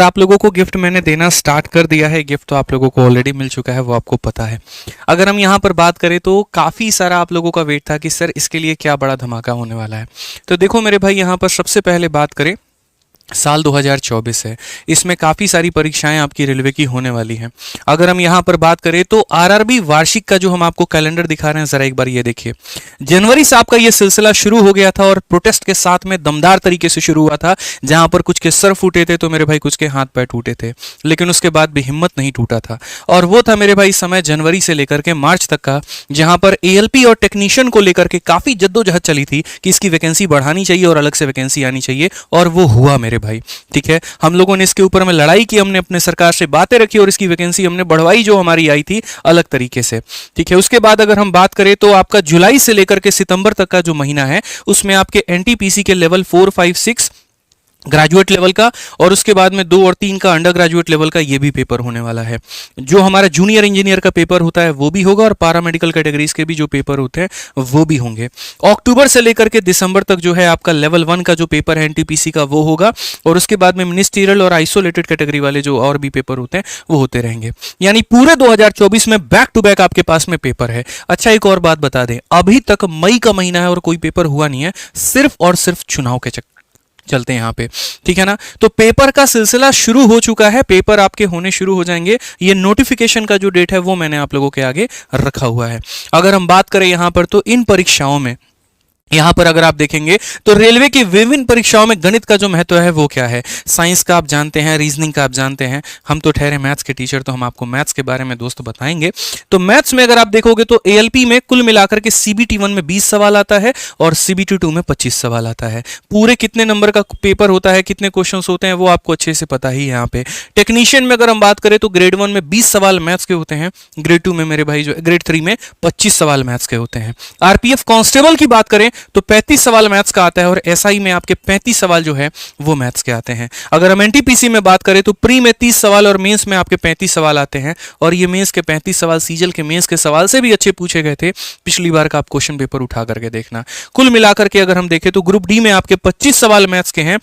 आप लोगों को गिफ्ट मैंने देना स्टार्ट कर दिया है। गिफ्ट तो आप लोगों को ऑलरेडी मिल चुका है, वो आपको पता है। अगर हम यहाँ पर बात करें तो काफ़ी सारा आप लोगों का वेट था कि सर इसके लिए क्या बड़ा धमाका होने वाला है। तो देखो मेरे भाई, यहाँ पर सबसे पहले बात करें, साल 2024 है, इसमें काफ़ी सारी परीक्षाएं आपकी रेलवे की होने वाली हैं। अगर हम यहाँ पर बात करें तो आरआरबी वार्षिक का जो हम आपको कैलेंडर दिखा रहे हैं, ज़रा एक बार ये देखिए। जनवरी से आपका ये सिलसिला शुरू हो गया था और प्रोटेस्ट के साथ में दमदार तरीके से शुरू हुआ था, जहाँ पर कुछ के सर फूटे थे तो मेरे भाई कुछ के हाथ पैर टूटे थे, लेकिन उसके बाद भी हिम्मत नहीं टूटा था। और वो था मेरे भाई समय जनवरी से लेकर के मार्च तक का, जहाँ पर एएलपी और टेक्नीशियन को लेकर के काफ़ी जद्दोजहद चली थी कि इसकी वैकेंसी बढ़ानी चाहिए और अलग से वैकेंसी आनी चाहिए, और वो हुआ मेरे भाई। ठीक है, हम लोगों ने इसके ऊपर में लड़ाई की, हमने अपने सरकार से बातें रखी और इसकी वैकेंसी हमने बढ़वाई जो हमारी आई थी अलग तरीके से। ठीक है, उसके बाद अगर हम बात करें तो आपका जुलाई से लेकर के सितंबर तक का जो महीना है, उसमें आपके एनटीपीसी के लेवल 4, 5, 6 ग्रेजुएट लेवल का, और उसके बाद में 2 और 3 का अंडर ग्रेजुएट लेवल का ये भी पेपर होने वाला है। जो हमारा जूनियर इंजीनियर का पेपर होता है वो भी होगा, और पैरामेडिकल कैटेगरीज के भी जो पेपर होते हैं वो भी होंगे। अक्टूबर से लेकर के दिसंबर तक जो है आपका लेवल 1 का जो पेपर है एनटीपीसी का वो होगा, और उसके बाद में मिनिस्ट्रियल और आइसोलेटेड कैटेगरी वाले जो और भी पेपर होते हैं वो होते रहेंगे। यानी पूरे 2024 में बैक टू बैक आपके पास में पेपर है। अच्छा, एक और बात बता दें, अभी तक मई का महीना है और कोई पेपर हुआ नहीं है, सिर्फ और सिर्फ चुनाव के चलते हैं यहाँ पे। ठीक है ना, तो पेपर का सिलसिला शुरू हो चुका है, पेपर आपके होने शुरू हो जाएंगे। ये नोटिफिकेशन का जो डेट है वो मैंने आप लोगों के आगे रखा हुआ है। अगर हम बात करें यहाँ पर तो इन परीक्षाओं में, यहां पर अगर आप देखेंगे तो रेलवे की विभिन्न परीक्षाओं में गणित का जो महत्व है वो क्या है। साइंस का आप जानते हैं, रीजनिंग का आप जानते हैं, हम तो ठहरे मैथ्स के टीचर, तो हम आपको मैथ्स के बारे में दोस्त बताएंगे। तो मैथ्स में अगर आप देखोगे तो एएलपी में कुल मिलाकर के सीबीटी 1 में 20 सवाल आता है और सीबीटी 2 में 25 सवाल आता है। पूरे कितने नंबर का पेपर होता है, कितने क्वेश्चन होते हैं वो आपको अच्छे से पता ही है। यहाँ पे टेक्नीशियन में अगर हम बात करें तो ग्रेड 1 में 20 सवाल मैथ्स के होते हैं, ग्रेड 2 में मेरे भाई जो ग्रेड 3 में 25 सवाल मैथ्स के होते हैं। आरपीएफ कांस्टेबल की बात करें तो 35 सवाल मैथ्स का आता है, और एसआई में आपके 35 सवाल जो है वो मैथ्स के आते हैं। अगर हम एनटीपीसी में बात करें तो प्री में 30 सवाल और मेंस में आपके 35 सवाल आते हैं, और ये मेंस के 35 सवाल सीजल के मेंस के सवाल से भी अच्छे पूछे गए थे। पिछली बार का आप क्वेश्चन पेपर उठा करके देखना। कुल मिलाकर के अगर हम देखें तो ग्रुप डी में आपके 25 सवाल मैथ्स के हैं,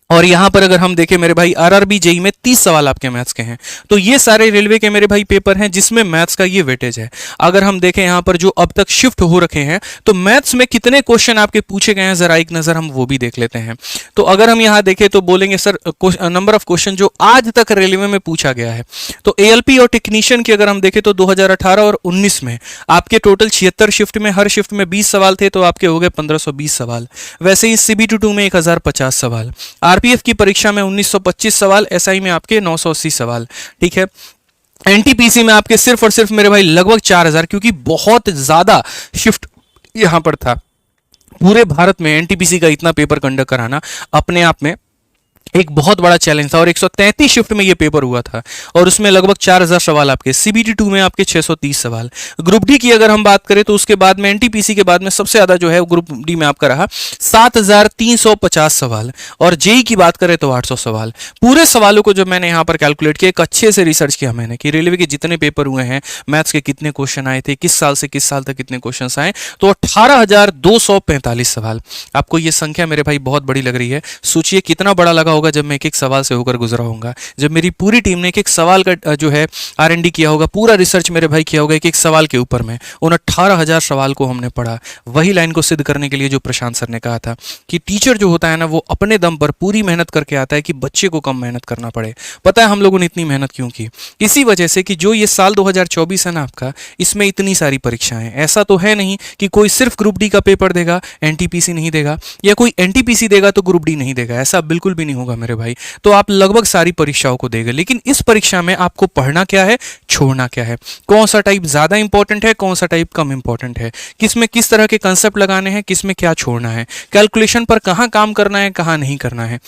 और यहां पर अगर हम देखें मेरे भाई आरआरबी जेई में 30 सवाल आपके मैथ्स के हैं। तो ये सारे रेलवे के मेरे भाई पेपर हैं जिसमें मैथ्स का ये वेटेज है। अगर हम देखें यहां पर जो अब तक शिफ्ट हो रखे हैं तो मैथ्स में कितने क्वेश्चन आपके पूछे गए हैं, जरा एक नजर हम वो भी देख लेते हैं। तो अगर हम यहां देखें तो बोलेंगे सर नंबर ऑफ क्वेश्चन जो आज तक रेलवे में पूछा गया है, तो एएलपी और टेक्नीशियन की अगर हम देखें तो 2018 और 19 में आपके टोटल 76 शिफ्ट में, हर शिफ्ट में 20 सवाल थे, तो आपके हो गए 1520 सवाल। वैसे ही सीबीटी 2 में 1050 सवाल, आरपीएफ की परीक्षा में 1925 सवाल, एसआई में आपके 980 सवाल। ठीक है, एनटीपीसी में आपके सिर्फ और सिर्फ मेरे भाई लगभग 4000, क्योंकि बहुत ज्यादा शिफ्ट यहां पर था। पूरे भारत में एनटीपीसी का इतना पेपर कंडक्ट कराना अपने आप में एक बहुत बड़ा चैलेंज था, और 133 शिफ्ट में ये पेपर हुआ था, और उसमें लगभग 4000 सवाल आपके। सीबीटी 2 में आपके 630 सवाल। ग्रुप डी की अगर हम बात करें तो उसके बाद में एनटीपीसी के बाद में सबसे ज्यादा जो है ग्रुप डी में आपका रहा 7350 सवाल, और जेई की बात करें तो 800 सवाल। पूरे सवालों को जब मैंने यहाँ पर कैलकुलेट किया, एक अच्छे से रिसर्च किया मैंने कि रेलवे के जितने पेपर हुए हैं, मैथ्स के कितने क्वेश्चन आए थे, किस साल से किस साल तक कितने क्वेश्चन आए, तो 18245 सवाल। आपको ये संख्या मेरे भाई बहुत बड़ी लग रही है, सोचिए कितना बड़ा लगा होगा जब मैं एक एक सवाल से होकर गुजरा होऊंगा, जब मेरी पूरी टीम ने एक एक सवाल का जो है आरएनडी किया होगा, पूरा रिसर्च मेरे भाई किया होगा एक एक सवाल के ऊपर में। उन 18000 सवाल को हमने पढ़ा, वही लाइन को सिद्ध करने के लिए जो प्रशांत सर ने कहा था कि टीचर जो होता है ना वो अपने दम पर पूरी मेहनत करके आता है कि बच्चे को कम मेहनत करना पड़े। पता है हम लोगों ने इतनी मेहनत क्यों की? इसी वजह से कि जो ये साल 2024 है ना आपका, इसमें इतनी सारी परीक्षाएं, ऐसा तो है नहीं कि कोई सिर्फ ग्रुप डी का पेपर देगा एनटीपीसी नहीं देगा, या कोई एनटीपीसी देगा तो ग्रुप डी नहीं देगा, ऐसा बिल्कुल भी नहीं होगा मेरे भाई। तो आप लगभग सारी परीक्षाओं को देंगे, लेकिन इस परीक्षा में आपको पढ़ना क्या है, छोड़ना क्या है, कौन सा टाइप ज्यादा इंपॉर्टेंट है, कौन सा टाइप कम इंपॉर्टेंट है, किसमें किस तरह के कंसेप्ट लगाने हैं, किसमें क्या छोड़ना है, कैलकुलेशन पर कहां काम करना है, कहां नहीं करना है,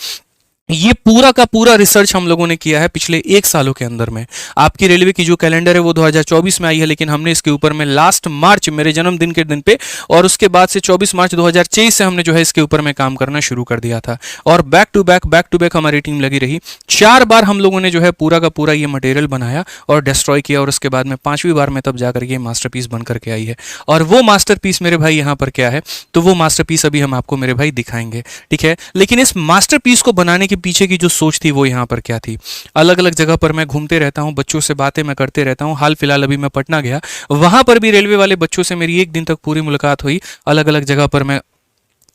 ये पूरा का पूरा रिसर्च हम लोगों ने किया है पिछले 1 सालों के अंदर में। आपकी रेलवे की जो कैलेंडर है वो 2024 में आई है, लेकिन हमने इसके ऊपर में लास्ट मार्च मेरे जन्मदिन के दिन पे, और उसके बाद से 24 मार्च 2023 से हमने जो है इसके ऊपर में काम करना शुरू कर दिया था, और बैक टू बैक हमारी टीम लगी रही। 4 बार हम लोगों ने जो है पूरा का पूरा ये मटेरियल बनाया और डिस्ट्रॉय किया, और उसके बाद में 5वीं बार में तब जाकर ये मास्टरपीस बन करके आई है। और वो मास्टरपीस मेरे भाई यहाँ पर क्या है, तो वो मास्टरपीस अभी हम आपको मेरे भाई दिखाएंगे। ठीक है, लेकिन इस मास्टरपीस को बनाने की पीछे की जो सोच थी वो यहाँ पर क्या थी। अलग अलग जगह पर मैं घूमते रहता हूँ, बच्चों से बातें मैं करते रहता हूँ। हाल फिलहाल अभी मैं पटना गया, वहाँ पर भी रेलवे वाले बच्चों से मेरी एक दिन तक पूरी मुलाकात हुई। अलग अलग जगह पर मैं,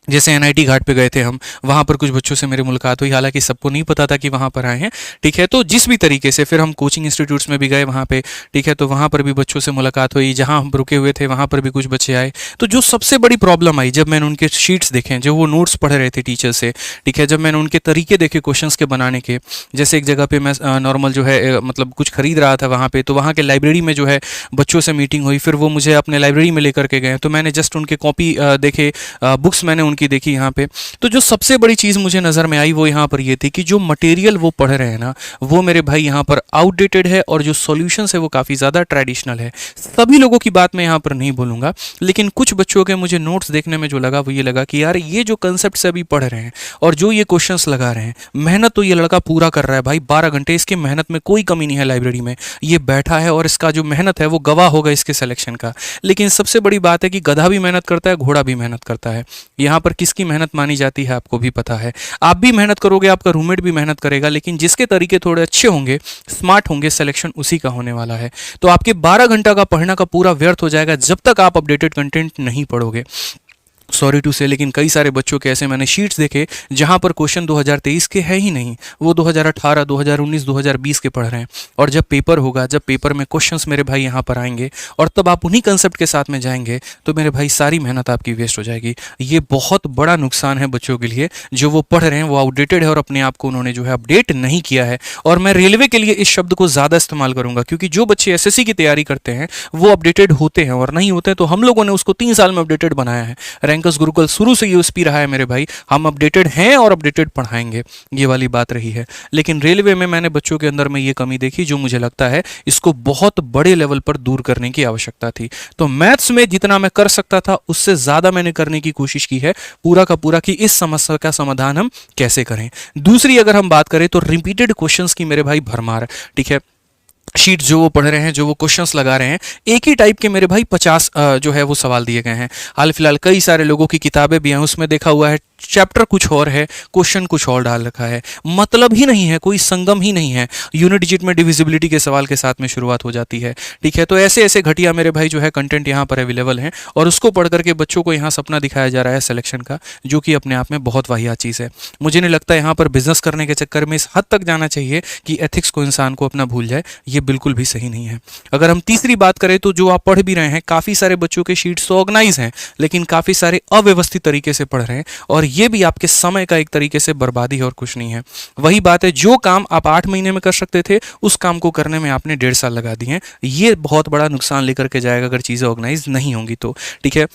जैसे एनआईटी घाट पे गए थे हम, वहाँ पर कुछ बच्चों से मेरी मुलाकात हुई, हालांकि सबको नहीं पता था कि वहाँ पर आए हैं, ठीक है। तो जिस भी तरीके से फिर हम कोचिंग इंस्टीट्यूट्स में भी गए वहाँ पे, ठीक है, तो वहाँ पर भी बच्चों से मुलाकात हुई। जहाँ हम रुके हुए थे वहाँ पर भी कुछ बच्चे आए। तो जो सबसे बड़ी प्रॉब्लम आई जब मैंने उनके शीट्स देखे, जो वो नोट्स पढ़ रहे थे टीचर से, ठीक है, जब मैंने उनके तरीके देखे क्वेश्चन के बनाने के, जैसे एक जगह पे मैं नॉर्मल जो है मतलब कुछ खरीद रहा था वहाँ पे, तो वहाँ के लाइब्रेरी में जो है बच्चों से मीटिंग हुई, फिर वो मुझे अपने लाइब्रेरी में लेकर के गए, तो मैंने जस्ट उनके कॉपी देखे, बुक्स मैंने उनकी देखी यहाँ पे। तो जो सबसे बड़ी चीज़ मुझे नज़र में आई वो यहाँ पर ये थी कि जो मटेरियल वो पढ़ रहे हैं ना, वो मेरे भाई यहाँ पर आउटडेटेड है, और जो सॉल्यूशंस है वो काफ़ी ज़्यादा ट्रेडिशनल है। सभी लोगों की बात मैं यहाँ पर नहीं बोलूँगा, लेकिन कुछ बच्चों के मुझे नोट्स देखने में जो लगा वो ये लगा कि यार ये जो कंसेप्ट से अभी पढ़ रहे हैं और जो ये क्वेश्चंस लगा रहे हैं, मेहनत तो ये लड़का पूरा कर रहा है भाई, 12 घंटे इसकी मेहनत में कोई कमी नहीं है। लाइब्रेरी में ये बैठा है और इसका जो मेहनत है वो गवाह होगा इसके सिलेक्शन का। लेकिन सबसे बड़ी बात है कि गधा भी मेहनत करता है, घोड़ा भी मेहनत करता है। यहाँ पर किसकी मेहनत मानी जाती है आपको भी पता है। आप भी मेहनत करोगे, आपका रूममेट भी मेहनत करेगा, लेकिन जिसके तरीके थोड़े अच्छे होंगे, स्मार्ट होंगे, सिलेक्शन उसी का होने वाला है। तो आपके 12 घंटा का पढ़ना का पूरा व्यर्थ हो जाएगा जब तक आप अपडेटेड कंटेंट नहीं पढ़ोगे। सॉरी टू से, लेकिन कई सारे बच्चों के ऐसे मैंने शीट्स देखे जहां पर क्वेश्चन 2023 के है ही नहीं, वो 2018, 2019, 2020 के पढ़ रहे हैं। और जब पेपर होगा, जब पेपर में क्वेश्चंस मेरे भाई यहाँ पर आएंगे और तब आप उन्हीं कंसेप्ट के साथ में जाएंगे, तो मेरे भाई सारी मेहनत आपकी वेस्ट हो जाएगी। ये बहुत बड़ा नुकसान है बच्चों के लिए। जो वो पढ़ रहे हैं वो आउटडेटेड है और अपने आप को उन्होंने जो है अपडेट नहीं किया है। और मैं रेलवे के लिए इस शब्द को ज़्यादा इस्तेमाल करूंगा, क्योंकि जो बच्चे एसएससी की तैयारी करते हैं वो अपडेटेड होते हैं, और नहीं होते तो हम लोगों ने उसको 3 साल में अपडेटेड बनाया है। रैंकर्स गुरुकुल शुरू से यूएसपी रहा है मेरे भाई, हम अपडेटेड हैं और अपडेटेड पढ़ाएंगे, ये वाली बात रही है। लेकिन रेलवे में मैंने बच्चों के अंदर में ये कमी देखी, जो मुझे लगता है इसको बहुत बड़े लेवल पर दूर करने की आवश्यकता थी। तो मैथ्स में जितना मैं कर सकता था उससे ज्यादा मैंने करने की कोशिश की है, पूरा का पूरा, कि इस समस्या का समाधान हम कैसे करें। दूसरी अगर हम बात करें तो रिपीटेड क्वेश्चंस की मेरे भाई भरमार, ठीक है। शीट जो वो पढ़ रहे हैं, जो वो क्वेश्चंस लगा रहे हैं, एक ही टाइप के मेरे भाई 50 जो है वो सवाल दिए गए हैं। हाल फिलहाल कई सारे लोगों की किताबें भी हैं, उसमें देखा हुआ है चैप्टर कुछ और है, क्वेश्चन कुछ और डाल रखा है, मतलब ही नहीं है, कोई संगम ही नहीं है। यूनिट डिजिट में डिविजिबिलिटी के सवाल के साथ में शुरुआत हो जाती है, ठीक है। तो ऐसे ऐसे घटिया मेरे भाई जो है कंटेंट यहाँ पर अवेलेबल है, और उसको पढ़ करके बच्चों को यहाँ सपना दिखाया जा रहा है सिलेक्शन का, जो कि अपने आप में बहुत वाहियात चीज़ है। मुझे नहीं लगता यहाँ पर बिजनेस करने के चक्कर में इस हद तक जाना चाहिए कि एथिक्स को इंसान को अपना भूल जाए, ये बिल्कुल भी सही नहीं है। अगर हम तीसरी बात करें तो जो आप पढ़ भी रहे हैं, काफ़ी सारे बच्चों के शीट्स तो ऑर्गेनाइज हैं, लेकिन काफ़ी सारे अव्यवस्थित तरीके से पढ़ रहे हैं, और ये भी आपके समय का एक तरीके से बर्बादी है और कुछ नहीं है। वही बात है, जो काम आप 8 महीने में कर सकते थे उस काम को करने में आपने 1.5 साल लगा दिए हैं। ये बहुत बड़ा नुकसान लेकर के जाएगा अगर चीज़ें ऑर्गेनाइज नहीं होंगी तो, ठीक है।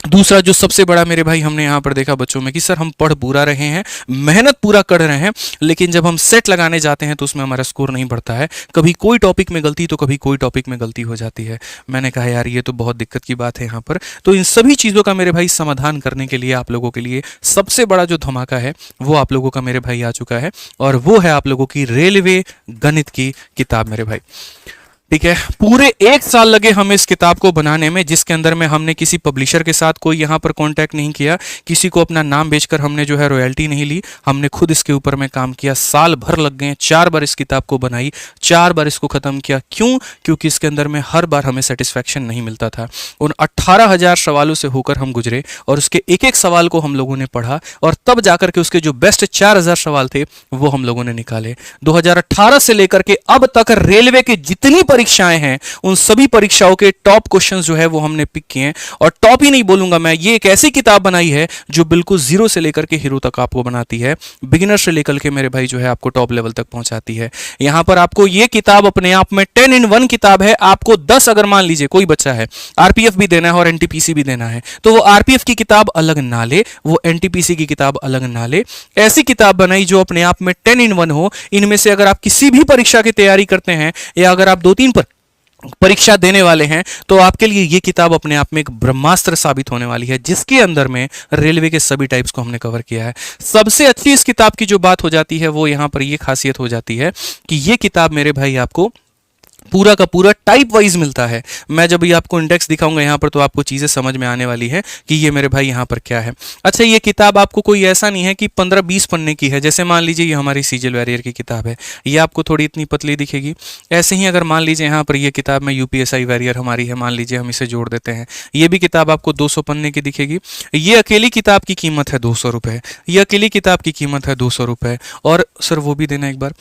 दूसरा जो सबसे बड़ा मेरे भाई हमने यहाँ पर देखा बच्चों में कि सर हम पढ़ पूरा रहे हैं, मेहनत पूरा कर रहे हैं, लेकिन जब हम सेट लगाने जाते हैं तो उसमें हमारा स्कोर नहीं बढ़ता है। कभी कोई टॉपिक में गलती तो कभी कोई टॉपिक में गलती हो जाती है। मैंने कहा यार ये तो बहुत दिक्कत की बात है यहाँ पर। तो इन सभी चीज़ों का मेरे भाई समाधान करने के लिए आप लोगों के लिए सबसे बड़ा जो धमाका है वो आप लोगों का मेरे भाई आ चुका है, और वो है आप लोगों की रेलवे गणित की किताब मेरे भाई, ठीक है। पूरे 1 साल लगे हमें इस किताब को बनाने में, जिसके अंदर में हमने किसी पब्लिशर के साथ कोई यहाँ पर कांटेक्ट नहीं किया, किसी को अपना नाम बेचकर हमने जो है रॉयल्टी नहीं ली, हमने खुद इसके ऊपर में काम किया। साल भर लग गए, 4 बार इस किताब को बनाई, 4 बार इसको ख़त्म किया। क्यों? क्योंकि इसके अंदर में हर बार हमें सेटिस्फैक्शन नहीं मिलता था। उन 18,000 सवालों से होकर हम गुजरे, और उसके एक एक सवाल को हम लोगों ने पढ़ा, और तब जाकर के उसके जो बेस्ट 4,000 सवाल थे वो हम लोगों ने निकाले। 2018 से लेकर के अब तक रेलवे के जितनी परीक्षाएं हैं उन सभी परीक्षाओं के टॉप क्वेश्चंस जो है वो हमने पिक किए हैं। और टॉप ही नहीं बोलूंगा मैं, ये एक ऐसी किताब बनाई है जो बिल्कुल जीरो से लेकर के हीरो तक आपको बनाती है, बिगिनर से लेकर के मेरे भाई जो है आपको टॉप लेवल तक पहुंचाती है। यहां पर आपको ये किताब अपने आप में 10 in 1 किताब है। आपको 10 अगर मान लीजिए कोई बच्चा है, आरपीएफ भी देना है और एनटीपीसी भी देना है, तो वो आरपीएफ की किताब अलग ना ले, वो एनटीपीसी की किताब अलग ना ले। ऐसी किताब बनाई जो अपने आप में 10 in 1 हो। इनमें से अगर आप किसी भी परीक्षा की तैयारी करते हैं, या अगर आप 2-3 परीक्षा देने वाले हैं, तो आपके लिए ये किताब अपने आप में एक ब्रह्मास्त्र साबित होने वाली है, जिसके अंदर में रेलवे के सभी टाइप्स को हमने कवर किया है। सबसे अच्छी इस किताब की जो बात हो जाती है वो यहां पर ये खासियत हो जाती है कि ये किताब मेरे भाई आपको पूरा का पूरा टाइप वाइज मिलता है। मैं जब ये आपको इंडेक्स दिखाऊंगा यहाँ पर तो आपको चीज़ें समझ में आने वाली है कि ये मेरे भाई यहाँ पर क्या है। अच्छा, ये किताब आपको कोई ऐसा नहीं है कि 15-20 पन्ने की है। जैसे मान लीजिए ये हमारी सीजल वॉरियर की किताब है, ये आपको थोड़ी इतनी पतली दिखेगी। ऐसे ही अगर मान लीजिए यहाँ पर ये किताब में यूपीएसआई वॉरियर हमारी है, मान लीजिए हम इसे जोड़ देते हैं, ये भी किताब आपको 200 पन्ने की दिखेगी। ये अकेली किताब की कीमत है 200 रुपये, ये अकेली किताब की कीमत है 200 रुपये। और सर वो भी देना एक बार,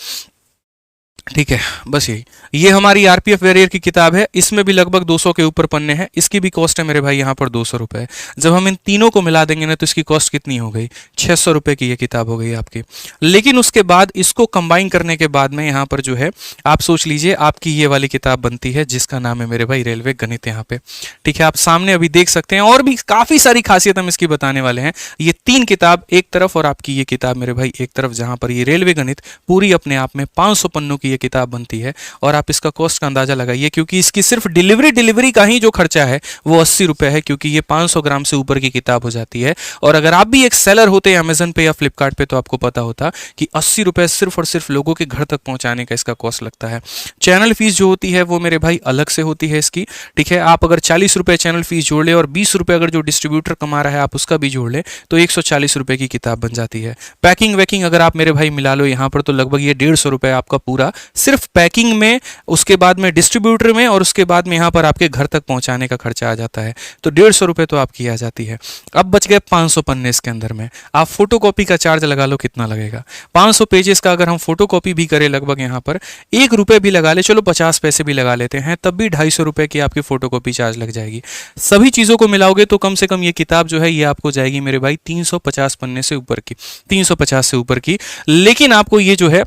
ठीक है, बस यही। ये हमारी आरपीएफ वॉरियर की किताब है, इसमें भी लगभग 200 के ऊपर पन्ने हैं, इसकी भी कॉस्ट है मेरे भाई यहाँ पर 200 रुपये। जब हम इन तीनों को मिला देंगे ना तो इसकी कॉस्ट कितनी हो गई, 600 रुपये की ये किताब हो गई आपकी। लेकिन उसके बाद इसको कंबाइन करने के बाद में यहाँ पर जो है आप सोच लीजिए आपकी ये वाली किताब बनती है जिसका नाम है मेरे भाई रेलवे गणित यहाँ पे, ठीक है। आप सामने अभी देख सकते हैं, और भी काफ़ी सारी खासियत हम इसकी बताने वाले हैं। ये 3 किताब एक तरफ और आपकी ये किताब मेरे भाई एक तरफ, जहाँ पर ये रेलवे गणित पूरी अपने आप में 500 पन्नों की ये किताब बनती है। और आप इसका कॉस्ट का अंदाजा लगाइए, क्योंकि इसकी सिर्फ डिलीवरी का ही जो खर्चा है वो 80 रुपये है, क्योंकि ये 500 ग्राम से ऊपर की किताब हो जाती है। और अगर आप भी एक सेलर होते अमेजन पे या फ्लिपकार्ट पे तो आपको पता होता कि 80 रुपये सिर्फ और सिर्फ लोगों के घर तक पहुंचाने का इसका कॉस्ट लगता है। चैनल फीस जो होती है वो मेरे भाई अलग से होती है इसकी, ठीक है। आप अगर 40 रुपये चैनल फीस जोड़ ले और 20 रुपये अगर जो डिस्ट्रीब्यूटर कमा रहा है आप उसका भी जोड़ ले तो 140 रुपये की किताब बन जाती है। पैकिंग वैकिंग अगर आप मेरे भाई मिला लो यहाँ पर तो लगभग ये 150 रुपये आपका पूरा सिर्फ पैकिंग में, उसके बाद में डिस्ट्रीब्यूटर में, और उसके बाद में यहाँ पर आपके घर तक पहुंचाने का खर्चा आ जाता है। तो 150 रुपये तो आपकी आ जाती है। अब बच गए 500 पन्ने इसके अंदर में। आप फोटोकॉपी का चार्ज लगा लो कितना लगेगा। 500 पेजेस का अगर हम फोटोकॉपी भी करें लगभग यहाँ पर 1 रुपये भी लगा ले, चलो 50 पैसे भी लगा लेते हैं, तब भी 250 रुपये की आपकी फोटोकॉपी चार्ज लग जाएगी। सभी चीज़ों को मिलाओगे तो कम से कम ये किताब जो है ये आपको जाएगी मेरे भाई 350 पन्ने से ऊपर की, 350 से ऊपर की। लेकिन आपको ये जो है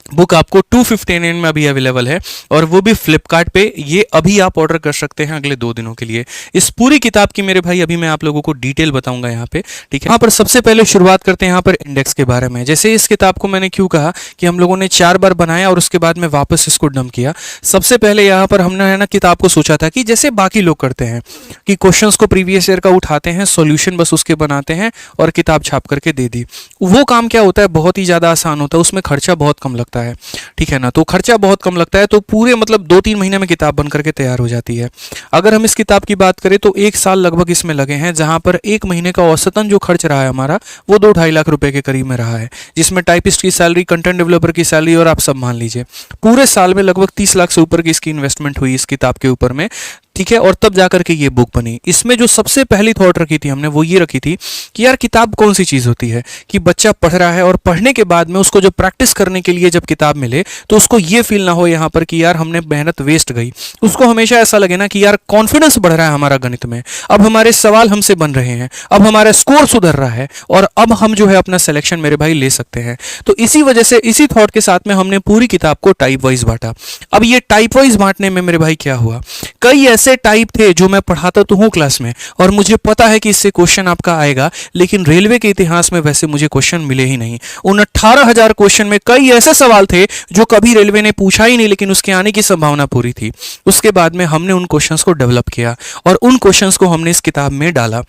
बुक आपको 259 में अभी अवेलेबल है, और वो भी फ्लिपकार्ट पे। ये अभी आप ऑर्डर कर सकते हैं अगले 2 दिनों के लिए। इस पूरी किताब की मेरे भाई अभी मैं आप लोगों को डिटेल बताऊंगा यहाँ पे, ठीक है। यहाँ पर सबसे पहले शुरुआत करते हैं यहाँ पर इंडेक्स के बारे में। जैसे इस किताब को मैंने क्यों कहा कि हम लोगों ने 4 बार बनाया और उसके बाद में वापस इसको डंप किया। सबसे पहले यहाँ पर हमने है ना किताब को सोचा था कि जैसे बाकी लोग करते हैं कि क्वेश्चंस को प्रीवियस ईयर का उठाते हैं, सॉल्यूशन बस उसके बनाते हैं और किताब छाप करके दे दी। वो काम क्या होता है, बहुत ही ज़्यादा आसान होता है, उसमें खर्चा बहुत कम लगता है, ठीक है ना। तो खर्चा बहुत कम लगता है, तो पूरे मतलब 2-3 महीने में किताब बन करके तैयार हो जाती है। अगर हम इस किताब की बात करें तो 1 साल लगभग इसमें लगे हैं, जहां पर 1 महीने का औसतन जो खर्च रहा है हमारा वो 2-2.5 लाख रुपए के करीब में रहा है, जिसमें टाइपिस्ट की सैलरी, कंटेंट डेवलपर की सैलरी और आप सब मान लीजिए पूरे साल में लगभग 30 लाख से ऊपर की इसकी इन्वेस्टमेंट हुई इस किताब के ऊपर में, ठीक है। और तब जाकर के ये बुक बनी। इसमें जो सबसे पहली थॉट रखी थी हमने वो ये रखी थी कि यार किताब कौन सी चीज़ होती है कि बच्चा पढ़ रहा है और पढ़ने के बाद में उसको जब प्रैक्टिस करने के लिए जब किताब मिले तो उसको ये फील ना हो यहाँ पर कि यार हमने मेहनत वेस्ट गई। उसको हमेशा ऐसा लगे ना कि यार कॉन्फिडेंस बढ़ रहा है हमारा गणित में, अब हमारे सवाल हमसे बन रहे हैं, अब हमारा स्कोर सुधर रहा है और अब हम जो है अपना सिलेक्शन मेरे भाई ले सकते हैं। तो इसी वजह से इसी थॉट के साथ में हमने पूरी किताब को टाइप वाइज बांटा। अब ये टाइप वाइज बांटने में मेरे भाई क्या हुआ, कई ऐसे टाइप थे जो मैं पढ़ाता तो हूँ क्लास में और मुझे पता है कि इससे क्वेश्चन आपका आएगा, लेकिन रेलवे के इतिहास में वैसे मुझे क्वेश्चन मिले ही नहीं। उन 18,000 क्वेश्चन में कई ऐसे सवाल थे जो कभी रेलवे ने पूछा ही नहीं, लेकिन उसके आने की संभावना पूरी थी। उसके बाद में हमने उन क्वेश्चंस को डेवलप किया और उन क्वेश्चंस को हमने इस किताब में डाला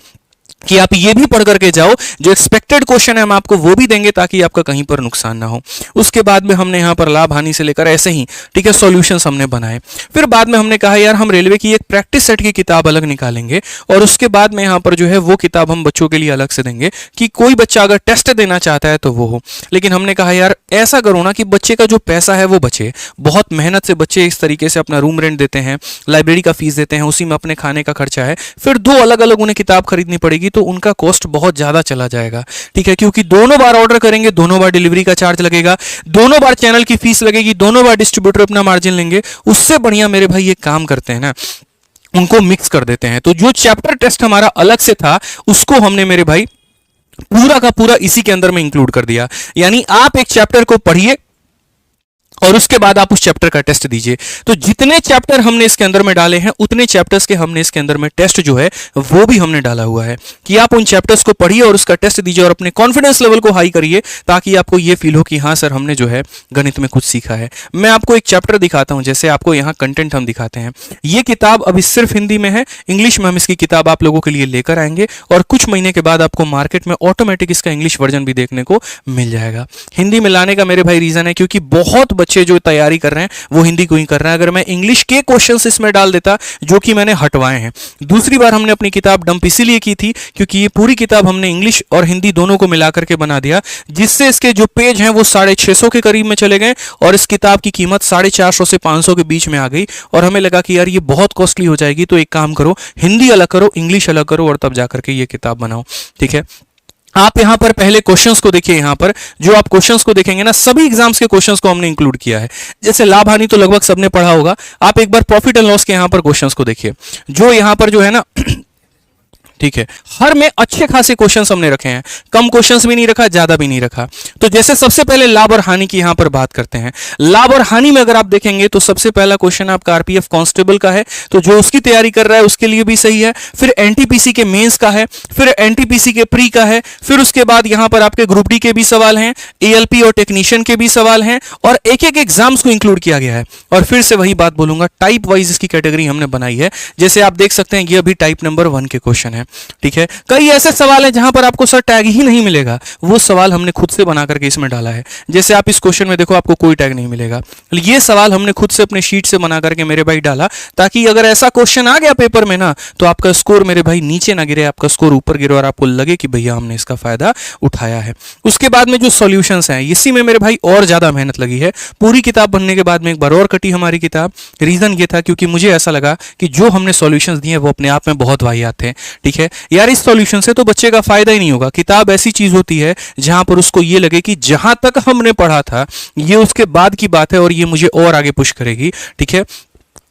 कि आप ये भी पढ़ करके जाओ, जो एक्सपेक्टेड क्वेश्चन है हम आपको वो भी देंगे ताकि आपका कहीं पर नुकसान ना हो। उसके बाद में हमने यहाँ पर लाभ हानि से लेकर ऐसे ही, ठीक है, सॉल्यूशंस हमने बनाए। फिर बाद में हमने कहा यार हम रेलवे की एक प्रैक्टिस सेट की किताब अलग निकालेंगे और उसके बाद में यहाँ पर जो है वो किताब हम बच्चों के लिए अलग से देंगे कि कोई बच्चा अगर टेस्ट देना चाहता है तो वो हो। लेकिन हमने कहा यार ऐसा करो ना कि बच्चे का जो पैसा है वो बचे। बहुत मेहनत से बच्चे इस तरीके से अपना रूम रेंट देते हैं, लाइब्रेरी का फीस देते हैं, उसी में अपने खाने का खर्चा है, फिर 2 अलग अलग उन्हें किताब खरीदनी पड़ेगी तो उनका कॉस्ट बहुत ज्यादा चला जाएगा, ठीक है। क्योंकि दोनों बार ऑर्डर करेंगे, दोनों बार डिलीवरी का चार्ज लगेगा, दोनों बार चैनल की फीस लगेगी, दोनों बार डिस्ट्रीब्यूटर अपना मार्जिन लेंगे। उससे बढ़िया मेरे भाई ये काम करते हैं ना, उनको मिक्स कर देते हैं। तो जो चैप्टर टेस्ट हमारा अलग से था उसको हमने मेरे भाई पूरा का पूरा इसी के अंदर में इंक्लूड कर दिया। यानी आप एक चैप्टर को पढ़िए और उसके बाद आप उस चैप्टर का टेस्ट दीजिए। तो जितने चैप्टर हमने इसके अंदर में डाले हैं उतने चैप्टर्स के हमने इसके अंदर में टेस्ट जो है वो भी हमने डाला हुआ है कि आप उन चैप्टर्स को पढ़िए और उसका टेस्ट दीजिए और अपने कॉन्फिडेंस लेवल को हाई करिए ताकि आपको ये फील हो कि हाँ सर हमने जो है गणित में कुछ सीखा है। मैं आपको एक चैप्टर दिखाता हूं, जैसे आपको यहाँ कंटेंट हम दिखाते हैं। ये किताब अभी सिर्फ हिंदी में है, इंग्लिश में हम इसकी किताब आप लोगों के लिए लेकर आएंगे और कुछ महीने के बाद आपको मार्केट में ऑटोमेटिक इसका इंग्लिश वर्जन भी देखने को मिल जाएगा। हिंदी में लाने का मेरे भाई रीजन है क्योंकि बहुत बच्चे जो तैयारी कर रहे हैं वो हिंदी को ही कर रहे हैं। अगर मैं इंग्लिश के क्वेश्चंस इसमें डाल देता जो कि मैंने हटवाए हैं। दूसरी बार हमने अपनी किताब डंप इसीलिए की थी क्योंकि ये पूरी किताब हमने इंग्लिश और हिंदी दोनों को मिलाकर के बना दिया, जिससे इसके जो पेज हैं वो 650 के करीब में चले गए और इस किताब की कीमत 450 से 500 के बीच में आ गई। और हमें लगा कि यार ये बहुत कॉस्टली हो जाएगी, तो एक काम करो, हिंदी अलग करो, इंग्लिश अलग करो और तब जाकर के ये किताब बनाओ। ठीक है, आप यहां पर पहले क्वेश्चंस को देखिए। यहां पर जो आप क्वेश्चंस को देखेंगे ना, सभी एग्जाम्स के क्वेश्चंस को हमने इंक्लूड किया है। जैसे लाभ हानि तो लगभग सबने पढ़ा होगा, आप एक बार प्रॉफिट एंड लॉस के यहां पर क्वेश्चंस को देखिए। जो यहां पर जो है ना ठीक है, हर में अच्छे खासे क्वेश्चंस हमने रखे हैं, कम क्वेश्चंस भी नहीं रखा, ज्यादा भी नहीं रखा। तो जैसे सबसे पहले लाभ और हानि की यहां पर बात करते हैं। लाभ और हानि में अगर आप देखेंगे तो सबसे पहला क्वेश्चन आपका आरपीएफ कांस्टेबल का है, तो जो उसकी तैयारी कर रहा है उसके लिए भी सही है। फिर एनटीपीसी के मेंस का है, फिर एनटीपीसी के प्री का है, फिर उसके बाद यहां पर आपके ग्रुप डी के भी सवाल हैं, एएलपी और टेक्नीशियन के भी सवाल हैं, और एक एक एग्जाम्स को इंक्लूड किया गया है। और फिर से वही बात बोलूंगा, टाइप वाइज इसकी कैटेगरी हमने बनाई है। जैसे आप देख सकते हैं ये अभी टाइप नंबर 1 के क्वेश्चन है। ठीक है, कई ऐसे सवाल हैं जहां पर आपको सर टैग ही नहीं मिलेगा, वो सवाल हमने खुद से बना करके इसमें डाला है। जैसे आप इस क्वेश्चन में देखो, आपको कोई टैग नहीं मिलेगा, ये सवाल हमने खुद से अपने शीट से बना करके मेरे भाई डाला, ताकि अगर ऐसा क्वेश्चन आ गया पेपर में ना, तो आपका स्कोर मेरे भाई नीचे ना गिरे, आपका स्कोर ऊपर गिरे और आपको लगे कि भैया हमने इसका फायदा उठाया है। उसके बाद में जो सॉल्यूशंस हैं, इसी में मेरे भाई और ज्यादा मेहनत लगी है। पूरी किताब बनने के बाद में एक बार और कटी हमारी किताब। रीजन ये था क्योंकि मुझे ऐसा लगा कि जो हमने सॉल्यूशंस दिए वो अपने आप में बहुत वाहियात थे। ठीक है, यार इस सॉल्यूशन से तो बच्चे का फायदा ही नहीं होगा। किताब ऐसी चीज होती है जहां पर उसको ये लगे कि जहां तक हमने पढ़ा था ये उसके बाद की बात है और ये मुझे और आगे पुश करेगी। ठीक है,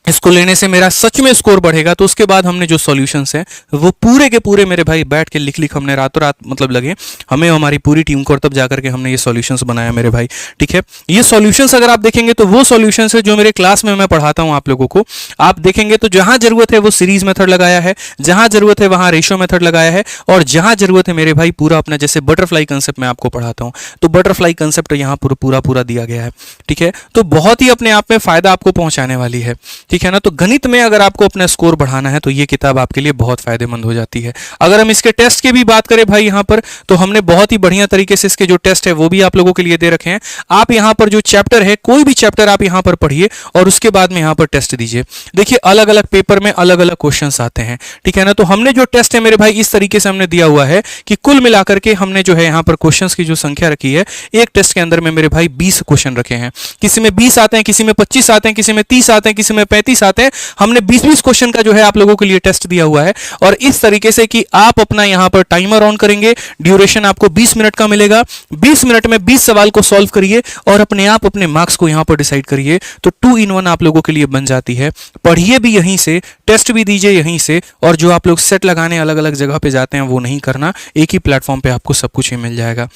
इसको लेने से मेरा सच में स्कोर बढ़ेगा। तो उसके बाद हमने जो सॉल्यूशंस हैं वो पूरे के पूरे मेरे भाई बैठ के लिख हमने रातों रात मतलब लगे हमें, हमारी पूरी टीम को, और तब जाकर के हमने ये सॉल्यूशंस बनाया मेरे भाई। ठीक है, ये सॉल्यूशंस अगर आप देखेंगे तो वो सॉल्यूशंस है जो मेरे क्लास में मैं पढ़ाता हूं आप लोगों को। आप देखेंगे तो जहां जरूरत है वो सीरीज मेथड लगाया है, जहां जरूरत है वहां रेशियो मेथड लगाया है, और जहां जरूरत है मेरे भाई पूरा अपना, जैसे बटरफ्लाई कंसेप्ट मैं आपको पढ़ाता हूं तो बटरफ्लाई कंसेप्ट यहां पूरा दिया गया है। ठीक है, तो बहुत ही अपने आप में फायदा आपको पहुंचाने वाली है। ठीक है ना, तो गणित में अगर आपको अपना स्कोर बढ़ाना है तो ये किताब आपके लिए बहुत फायदेमंद हो जाती है। अगर हम इसके टेस्ट की भी बात करें भाई यहां पर, तो हमने बहुत ही बढ़िया तरीके से इसके जो टेस्ट है वो भी आप लोगों के लिए दे रखे हैं। आप यहां पर जो चैप्टर है, कोई भी चैप्टर आप यहां पर पढ़िए और उसके बाद में यहां पर टेस्ट दीजिए। देखिए अलग अलग पेपर में अलग अलग क्वेश्चंस आते हैं। ठीक है ना, तो हमने जो टेस्ट है मेरे भाई इस तरीके से हमने दिया हुआ है कि कुल मिलाकर के हमने जो है यहां पर क्वेश्चंस की जो संख्या रखी है, एक टेस्ट के अंदर में मेरे भाई 20 क्वेश्चन रखे हैं। किसी में 20 आते हैं, किसी में 25 आते हैं, किसी में 30 आते हैं, किसी में 35 आते हैं। हमने 20-20 क्वेश्चन का जो है आप लोगों के लिए टेस्ट दिया हुआ है, और इस तरीके से कि आप अपना यहां पर टाइमर ऑन करेंगे, ड्यूरेशन आपको 20 मिनट का मिलेगा। 20 मिनट में 20 सवाल को सॉल्व करिए और अपने आप अपने मार्क्स को यहां पर डिसाइड करिए। तो 2 in 1 आप लोगों के लिए बन जाती है। पढ़िए भी यहीं से, टेस्ट भी दीजिए यहीं से, और जो आप लोग सेट लगाने अलग अलग जगह पे जाते हैं वो नहीं करना, एक ही प्लेटफॉर्म पे आपको सब कुछ ही मिल जाएगा।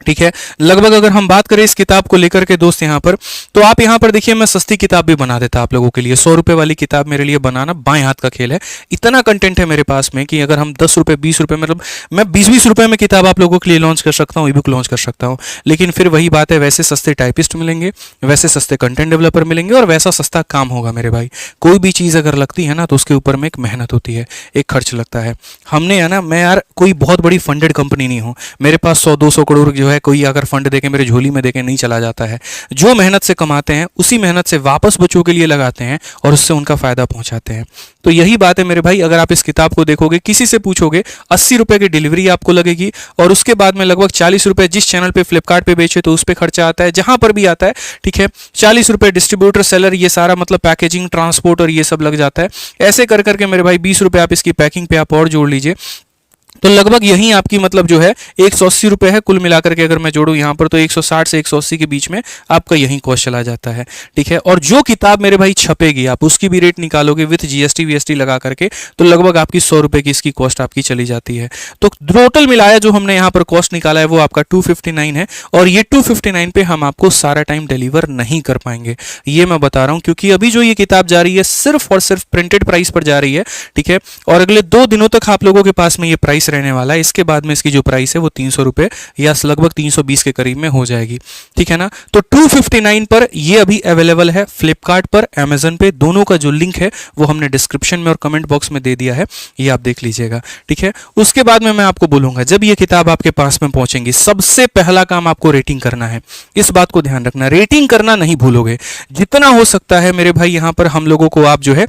ठीक है, लगभग अगर हम बात करें इस किताब को लेकर के दोस्त यहां पर, तो आप यहां पर देखिए मैं सस्ती किताब भी बना देता आप लोगों के लिए। 100 रुपए वाली किताब मेरे लिए बनाना बाएं हाथ का खेल है। इतना कंटेंट है मेरे पास में कि अगर हम 10 रुपए 20 रुपए, मतलब मैं 20-20 रुपए में किताब आप लोगों के लिए लॉन्च कर सकता हूं, ई बुक लॉन्च कर सकता हूं। लेकिन फिर वही बात है, वैसे सस्ते टाइपिस्ट मिलेंगे, वैसे सस्ते कंटेंट डेवलपर मिलेंगे, और वैसा सस्ता काम होगा मेरे भाई। कोई भी चीज़ अगर लगती है ना तो उसके ऊपर में एक मेहनत होती है, एक खर्च लगता है। हमने है ना, मैं यार कोई बहुत बड़ी फंडेड कंपनी नहीं हूँ, मेरे पास 100-200 करोड़ जो है कोई अगर फंड देके मेरे झोली में देके नहीं चला जाता है। जो मेहनत से कमाते हैं उसी मेहनत से वापस बच्चों के लिए लगाते हैं और उससे उनका फायदा पहुंचाते हैं। तो यही बात है मेरे भाई। अगर आप इस किताब को देखोगे, किसी से पूछोगे, 80 रुपए की डिलीवरी आपको लगेगी, और उसके बाद में लगभग 40 रुपए जिस चैनल पे फ्लिपकार्ट पे बेचे तो उस पर खर्चा आता है, जहां पर भी आता है। ठीक है, 40 रुपए डिस्ट्रीब्यूटर सेलर, ये सारा मतलब पैकेजिंग, ट्रांसपोर्ट और ये सब लग जाता है। ऐसे कर करके मेरे भाई 20 रुपए आप इसकी पैकिंग पे आप और जोड़ लीजिए, तो लगभग यही आपकी मतलब जो है 180 रुपए है कुल मिलाकर के। अगर मैं जोड़ूं यहाँ पर तो 160 से 180 के बीच में आपका यही कॉस्ट चला जाता है। ठीक है, और जो किताब मेरे भाई छपेगी आप उसकी भी रेट निकालोगे विथ जीएसटी वीएसटी लगा करके, तो लगभग आपकी 100 रुपए की इसकी कॉस्ट आपकी चली जाती है। तो टोटल मिलाया जो हमने यहाँ पर कॉस्ट निकाला है वो आपका 259 है, और ये 259 पे हम आपको सारा टाइम डिलीवर नहीं कर पाएंगे, ये मैं बता रहा हूँ, क्योंकि अभी जो ये किताब जा रही है सिर्फ और सिर्फ प्रिंटेड प्राइस पर जा रही है। ठीक है, और अगले 2 दिनों तक आप लोगों के पास में ये प्राइस रहने वाला है। इसके बाद में इसकी जो प्राइस है वो 300 रुपये या लगभग 320 के करीब में हो जाएगी, ठीक है ना। तो 259 पर ये अभी अवेलेबल है फ्लिपकार्ट पर, अमेजन पे, दोनों का जो लिंक है वो हमने डिस्क्रिप्शन में और कमेंट बॉक्स में दे दिया है, ये आप देख लीजिएगा, ठीक है। उसके बाद में मैं आपको बोलूंगा जब ये किताब आपके पास में पहुंचेंगी, सबसे पहला काम आपको रेटिंग करना है। इस बात को ध्यान रखना, रेटिंग करना नहीं भूलोगे। जितना हो सकता है मेरे भाई, यहां पर हम लोगों को आप जो है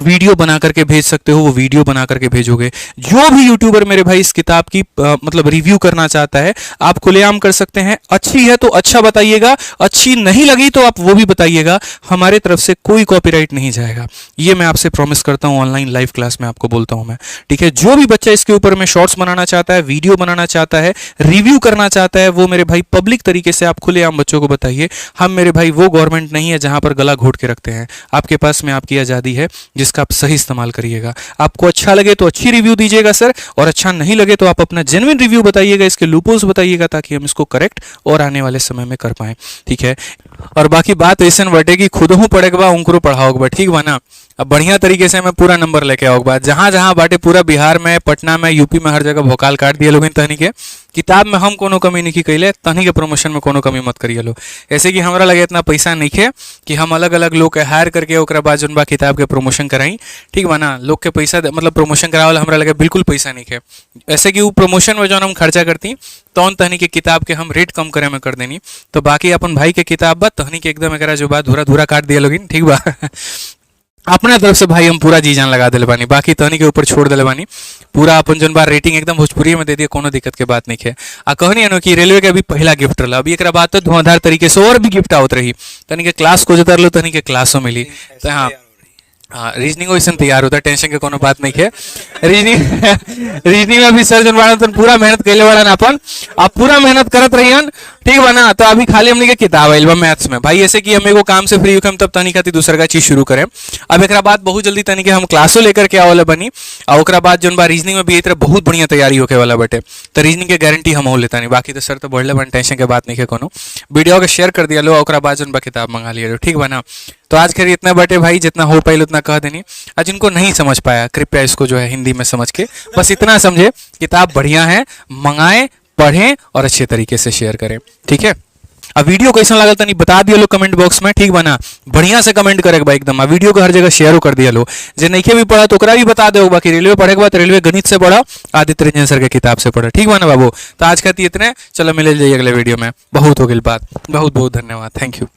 वीडियो बना करके भेज सकते हो, वो वीडियो बना करके भेजोगे। जो भी यूट्यूबर मेरे भाई इस किताब की मतलब रिव्यू करना चाहता है, आप खुलेआम कर सकते हैं। अच्छी है तो अच्छा बताइएगा, अच्छी नहीं लगी तो आप वो भी बताइएगा, हमारे तरफ से कोई कॉपीराइट नहीं जाएगा, ये मैं आपसे प्रॉमिस करता हूं। ऑनलाइन लाइव क्लास में आपको बोलता हूं मैं, ठीक है। जो भी बच्चा इसके ऊपर में शॉर्ट्स बनाना चाहता है, वीडियो बनाना चाहता है, रिव्यू करना चाहता है, वो मेरे भाई पब्लिक तरीके से आप खुलेआम बच्चों को बताइए। हम मेरे भाई वो गवर्नमेंट नहीं है जहां पर गला घोट के रखते हैं। आपके पास में आपकी आज़ादी है जिसका आप सही इस्तेमाल करिएगा। आपको अच्छा लगे तो अच्छी रिव्यू दीजिएगा सर, और अच्छा नहीं लगे तो आप अपना जेन्युइन रिव्यू बताइएगा, इसके लूपहोल्स बताइएगा, ताकि हम इसको करेक्ट और आने वाले समय में कर पाएं, ठीक है। और बाकी बात ऐसा बटे कि खुद हूँ पढ़े के बाद उनको पढ़ाओगे बा, ठीक बा ना। अब बढ़िया तरीके से मैं पूरा नंबर लेके आओगे बात, जहां जहां बाटे पूरा बिहार में, पटना में, यूपी में, हर जगह भोकाल काट दिए लोग तहनी के किताब में। हम कोनो कमी नहीं कैले, तहनी के प्रमोशन में कोनो कमी मत करिए लो। ऐसे कि हमरा लगे इतना पैसा नहीं है कि हम अलग अलग लोग के हायर करके ओकरा बाद जोन बा किताब के प्रमोशन कराई, ठीक बा ना। लोग के पैसा मतलब प्रमोशन करावल हमरा लगे बिल्कुल पैसा नहीं है। ऐसे कि वो प्रमोशन में जो हम खर्चा करती तौन तहनी के किताब के हम रेट कम करे में कर देनी। तो बाकी अपन भाई के किताब बा तहनी के एकदम एकरा जो बा धूरा धूरा काट दिया लोगिन, ठीक बा। अपने तरफ से भाई हम पूरा जी जान लगा दिले बानी, बाकी तहनी के ऊपर छोड़ दिले बानी। पूरा अपन जोन बार रेटिंग एकदम भोजपुरी में दे दिए, कोनो दिक्कत के बात नहीं है। आ कहनी है कि रेलवे के अभी पहला गिफ्ट रहा, अभी एक बाद तो धुआंधार तरीके से और भी गिफ्ट आवत रही। तहनी के क्लास को जो तरलो तहनी के क्लासों मिली। तो हाँ हाँ, रीजनिंग वैसे तैयार होता है, टेंशन के कोनो बात नहीं है। रीजनिंग में भी सर जन बाड़ा तो पूरा मेहनत कैले वाला ना अपन, आप पूरा मेहनत करत रहियन, ठीक बा ना। तो अभी खाली हमने के किताब आइल बा मैथ्स में भाई, ऐसे कि हम एगो काम से फ्री होकर हम तब तनी खाती दूसरा का चीज शुरू करें। अब एक बाद बहुत जल्दी तनी के हम क्लासों लेकर के आवले बनी, और ओकरा बाद जोन बा रीजनिंग में भी एक तरह बहुत बढ़िया तैयारी होके वाला बटे। तो रीजनिंग के गारंटी हम हो लेता नहीं, बाकी तो सर तो बढ़ले बन, टेंशन के बात नहीं है कोनो। वीडियो के शेयर कर दिया लो, ओकरा बाद जोन बा किताब मंगा लिया लो, ठीक बा ना। तो आज खैर इतना बटे भाई, जितना हो पाए उतना कह देनी। आज जिनको नहीं समझ पाया कृपया इसको जो है हिंदी में समझ के बस इतना समझे, किताब बढ़िया है, मंगाएं, पढ़ें और अच्छे तरीके से शेयर करें, ठीक है। अब वीडियो कैसा लगा तनी बता दिया लो कमेंट बॉक्स में, ठीक बना, बढ़िया से कमेंट करेगा भाई एकदम। वीडियो को हर जगह शेयर कर दिया लो, जे नहीं भी पढ़ा तो ओकरा भी बता दो बाकी रेलवे पढ़े के बाद रेलवे गणित से पढ़ा, आदित्य रंजन सर के किताब से पढ़ा, ठीक बना बाबू। तो आज कहती इतने, चलो मिले जाइए अगले वीडियो में। बहुत हो गई बात, बहुत बहुत धन्यवाद, थैंक यू।